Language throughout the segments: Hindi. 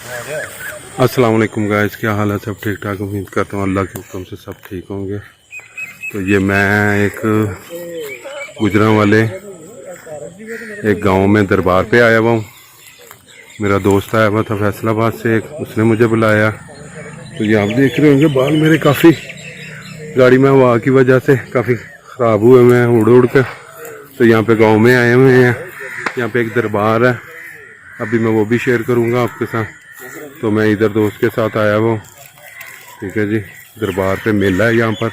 अस्सलाम वालेकुम गाइस, क्या हाल है? सब ठीक ठाक? उम्मीद करता हूँ अल्लाह के हुक्म से सब ठीक होंगे। तो ये मैं एक गुजरां वाले एक गांव में दरबार पे आया हुआ हूँ। मेरा दोस्त आया हुआ था फैसलाबाद से, उसने मुझे बुलाया। तो ये आप देख रहे होंगे बाल मेरे काफ़ी गाड़ी में हवा की वजह से काफ़ी ख़राब हुए हुए हैं उड़ उड़ कर। तो यहाँ पे गाँव में आए हुए हैं। यहाँ पे एक दरबार है, अभी मैं वो भी शेयर करूँगा आपके साथ। तो मैं इधर दोस्त के साथ आया हुआ हूँ, ठीक है जी। दरबार पे मेला है यहाँ पर।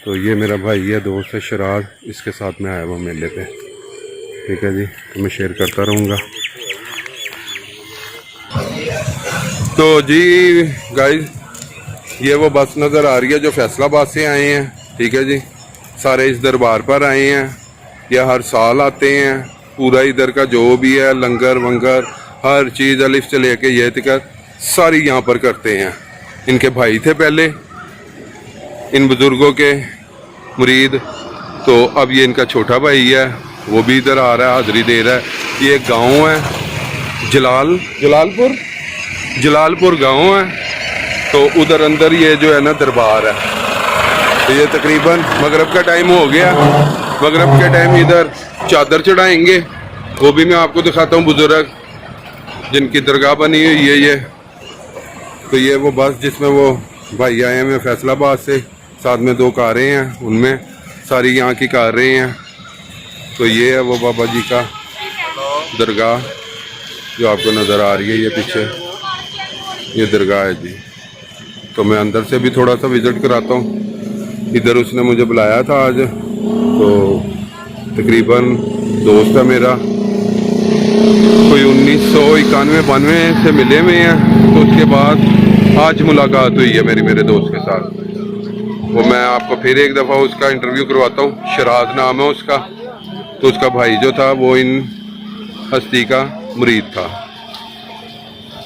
तो ये मेरा भाई है, दोस्त है शराज, इसके साथ मैं आया हुआ मेले पे, ठीक है जी। तो मैं शेयर करता रहूँगा। तो जी गाइस, ये वो बस नज़र आ रही है जो फैसलाबाद से आए हैं, ठीक है जी। सारे इस दरबार पर आए हैं, ये हर साल आते हैं। पूरा इधर का जो भी है लंगर वंगर हर चीज़ अलिफ से लेके ये तक सारी यहाँ पर करते हैं। इनके भाई थे पहले, इन बुज़ुर्गों के मुरीद। तो अब ये इनका छोटा भाई है, वो भी इधर आ रहा है, हाज़िरी दे रहा है। ये गांव है जलालपुर गांव है। तो उधर अंदर ये जो है ना दरबार है। तो ये तकरीबन मगरिब का टाइम हो गया। मगरिब के टाइम इधर चादर चढ़ाएंगे, वो भी मैं आपको दिखाता हूँ। बुजुर्ग जिनकी दरगाह बनी हुई है ये। तो ये वो बस जिसमें वो भाई आए हैं फैसलाबाद से, साथ में 2 कारें हैं, उनमें सारी यहाँ की कारें हैं। तो ये है वो बाबा जी का दरगाह जो आपको नज़र आ रही है, ये पीछे ये दरगाह है जी। तो मैं अंदर से भी थोड़ा सा विज़िट कराता हूँ। इधर उसने मुझे बुलाया था आज। तो तकरीबन दोस्त है मेरा, कोई 1991-92 से मिले हुए हैं। तो उसके बाद आज मुलाकात हुई है मेरे दोस्त के साथ। वो मैं आपको फिर एक दफ़ा उसका इंटरव्यू करवाता हूँ। शराज नाम है उसका। तो उसका भाई जो था वो इन हस्ती का मुरीद था।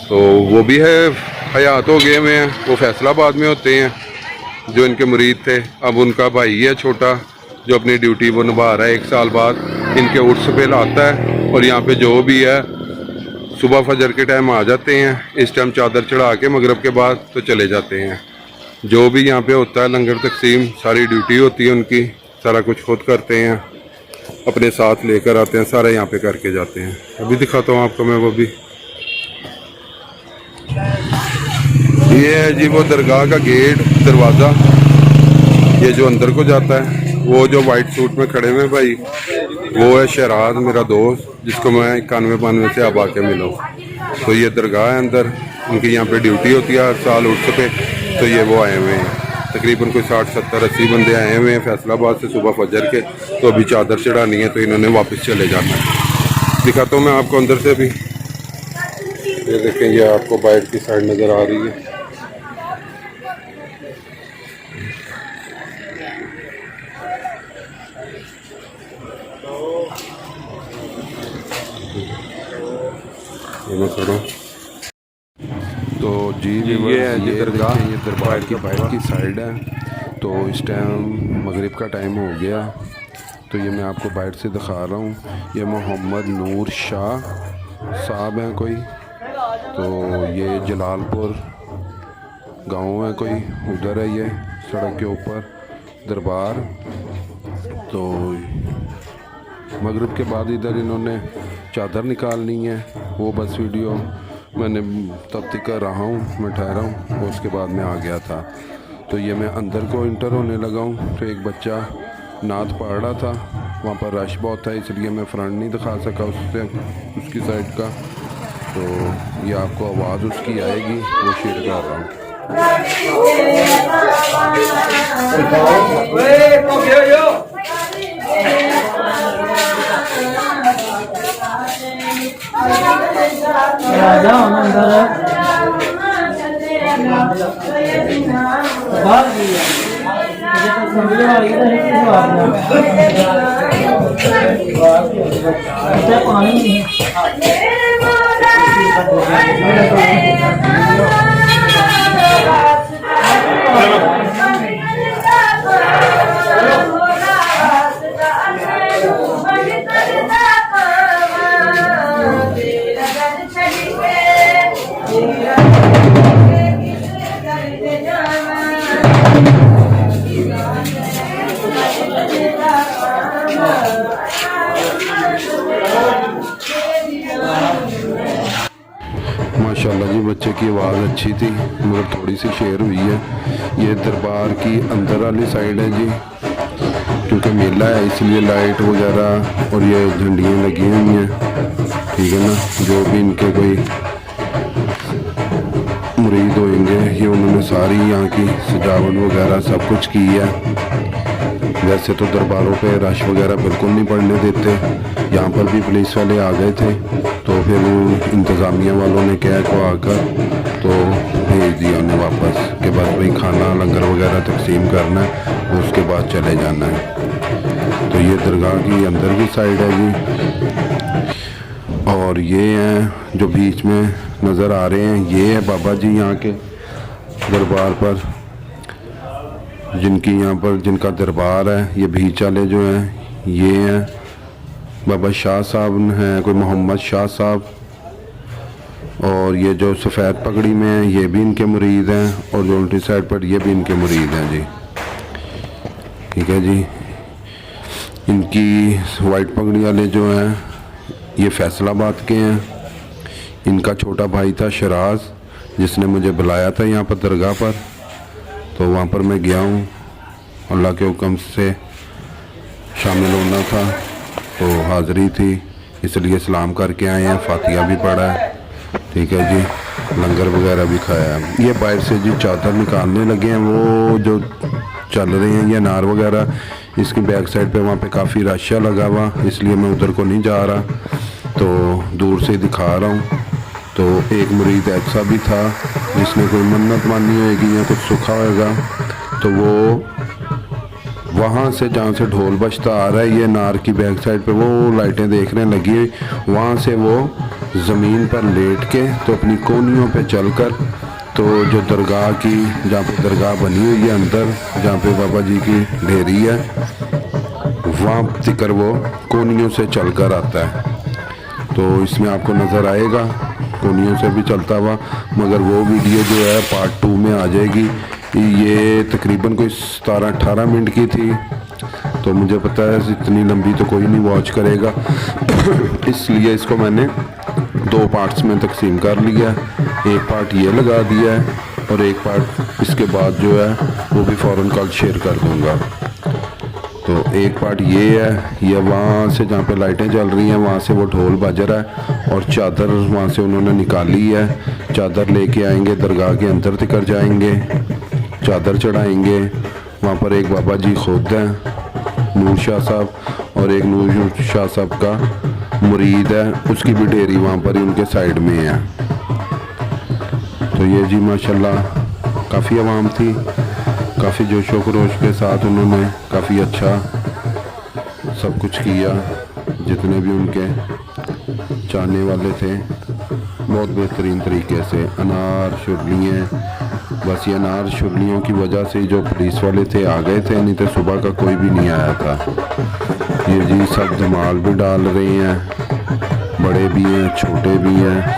तो वो भी है, हयात हो गए हुए हैं, वो फैसलाबाद में होते हैं जो इनके मुरीद थे। अब उनका भाई है छोटा जो अपनी ड्यूटी वो निभा रहा है। 1 साल बाद इनके उर्स पे लाता है और यहाँ पे जो भी है सुबह फजर के टाइम आ जाते हैं। इस टाइम चादर चढ़ा के मगरिब के बाद तो चले जाते हैं। जो भी यहाँ पे होता है लंगर तकसीम सारी ड्यूटी होती है उनकी, सारा कुछ खुद करते हैं, अपने साथ लेकर आते हैं, सारा यहाँ पे करके जाते हैं। अभी दिखाता हूँ आपको मैं वो भी। ये है जी वो दरगाह का गेट, दरवाज़ा, ये जो अंदर को जाता है। वो जो वाइट सूट में खड़े हुए भाई वो है शहराज, मेरा दोस्त, जिसको मैं 91-92 से अब आके मिला हूँ। तो ये दरगाह है अंदर, उनकी यहाँ पे ड्यूटी होती है हर साल उर्स पे। तो ये वो आए हुए हैं, तकरीबन कोई 60-70-80 बंदे आए हुए हैं फैसलाबाद से सुबह फजर के। तो अभी चादर चढ़ानी है, तो इन्होंने वापस चले जाना है। दिखाता हूँ मैं आपको अंदर से भी। ये देखें, ये आपको बाहर की साइड नज़र आ रही है। तो जी ये है जी दरगाह, ये दरबार की बाहर की साइड है। तो इस टाइम मगरिब का टाइम हो गया। तो ये मैं आपको बाहर से दिखा रहा हूँ। ये मोहम्मद नूर शाह साहब हैं कोई। तो ये जलालपुर गांव है कोई, उधर है ये सड़क के ऊपर दरबार। तो मगरिब के बाद इधर इन्होंने चादर निकालनी है, वो बस वीडियो मैंने तब तक कर रहा हूँ, मैं ठहरा हूँ, वो उसके बाद में आ गया था। तो ये मैं अंदर को इंटर होने लगा हूँ। तो एक बच्चा नात पढ़ रहा था, वहाँ पर रश बहुत था, इसलिए मैं फ्रंट नहीं दिखा सका उसकी साइड का। तो ये आपको आवाज़ उसकी आएगी, वो शेयर कर रहा हूँ। माशाल्लाह जी, बच्चे की आवाज़ अच्छी थी मगर थोड़ी सी शेर हुई है। ये दरबार की अंदर वाली साइड है जी, क्योंकि मेला है इसलिए लाइट वगैरह और ये झंडियाँ लगी हुई हैं, ठीक है ना। जो भी इनके कोई मुरीद होंगे ये उन्होंने सारी यहाँ की सजावट वगैरह सब कुछ की है। वैसे तो दरबारों पे रश वगैरह बिल्कुल नहीं पड़ने देते, यहाँ पर भी पुलिस वाले आ गए थे तो फिर इंतज़ामिया वालों ने कहा को आकर तो भेज दिया उन्हें वापस के बाद भाई खाना लंगर वगैरह तकसीम करना है और उसके बाद चले जाना है। तो ये दरगाह की अंदर की साइड है जी। और ये हैं जो बीच में नज़र आ रहे हैं, ये है बाबा जी यहाँ के दरबार पर, जिनका दरबार है। ये बीच वाले जो हैं ये हैं बाबा शाह साहब हैं, कोई मोहम्मद शाह साहब। और ये जो सफ़ेद पगड़ी में है ये भी इनके मुरीद हैं और जो उल्टी साइड पर ये भी इनके मुरीद हैं जी, ठीक है जी। इनकी वाइट पगड़ी वाले जो हैं ये फैसलाबाद के हैं। इनका छोटा भाई था शराज, जिसने मुझे बुलाया था यहाँ पर दरगाह पर, तो वहाँ पर मैं गया हूँ। अल्लाह के हुक्म से शामिल होना था तो हाज़िरी थी, इसलिए सलाम करके आए हैं, फातिहा भी पढ़ा है, ठीक है जी। लंगर वगैरह भी खाया है। ये बाहर से जी चादर निकालने लगे हैं, वो जो चल रहे हैं ये अनार वगैरह, इसकी बैक साइड पे वहाँ पे काफ़ी रश लगा हुआ, इसलिए मैं उधर को नहीं जा रहा, तो दूर से दिखा रहा हूँ। तो एक मुरीद ऐसा भी था जिसने कोई मन्नत मानी होगी या कुछ सूखा होगा, तो वो वहाँ से जहाँ से ढोल बजता आ रहा है, ये नार की बैक साइड पे वो लाइटें देखने लगी, वहाँ से वो ज़मीन पर लेट के तो अपनी कोनियों पे चलकर तो जो दरगाह की जहाँ पे दरगाह बनी हुई है अंदर, जहाँ पे बाबा जी की ढेरी है, वहाँ तिकर वो कोनियों से चलकर आता है। तो इसमें आपको नज़र आएगा कोनियों से भी चलता हुआ, मगर वो वीडियो जो है पार्ट 2 में आ जाएगी। ये तकरीबन कोई 17-18 मिनट की थी, तो मुझे पता है इतनी लंबी तो कोई नहीं वॉच करेगा इसलिए इसको मैंने 2 पार्ट्स में तकसीम कर लिया। एक पार्ट ये लगा दिया है और एक पार्ट इसके बाद जो है वो भी फ़ौरन कल शेयर कर दूँगा। तो एक पार्ट ये है, ये वहाँ से जहाँ पे लाइटें जल रही हैं वहाँ से वो ढोल बज रहा है और चादर वहाँ से उन्होंने निकाली है। चादर लेके आएंगे, दरगाह के अंदर तक जाएंगे, चादर चढ़ाएंगे। वहाँ पर एक बाबा जी खुद हैं नूर शाह साहब, और एक नूर शाह साहब का मुरीद है, उसकी भी ढेरी वहाँ पर ही उनके साइड में है। तो ये जी माशाल्लाह काफ़ी आवाम थी, काफ़ी जोशो खरोश के साथ उन्होंने काफ़ी अच्छा सब कुछ किया। जितने भी उनके चाहने वाले थे बहुत बेहतरीन तरीके से अनार शुरलियाँ, बस ये अनार शुरलियों की वजह से जो पुलिस वाले थे आ गए थे, नहीं तो सुबह का कोई भी नहीं आया था। ये जी सब धमाल भी डाल रहे हैं, बड़े भी हैं छोटे भी हैं।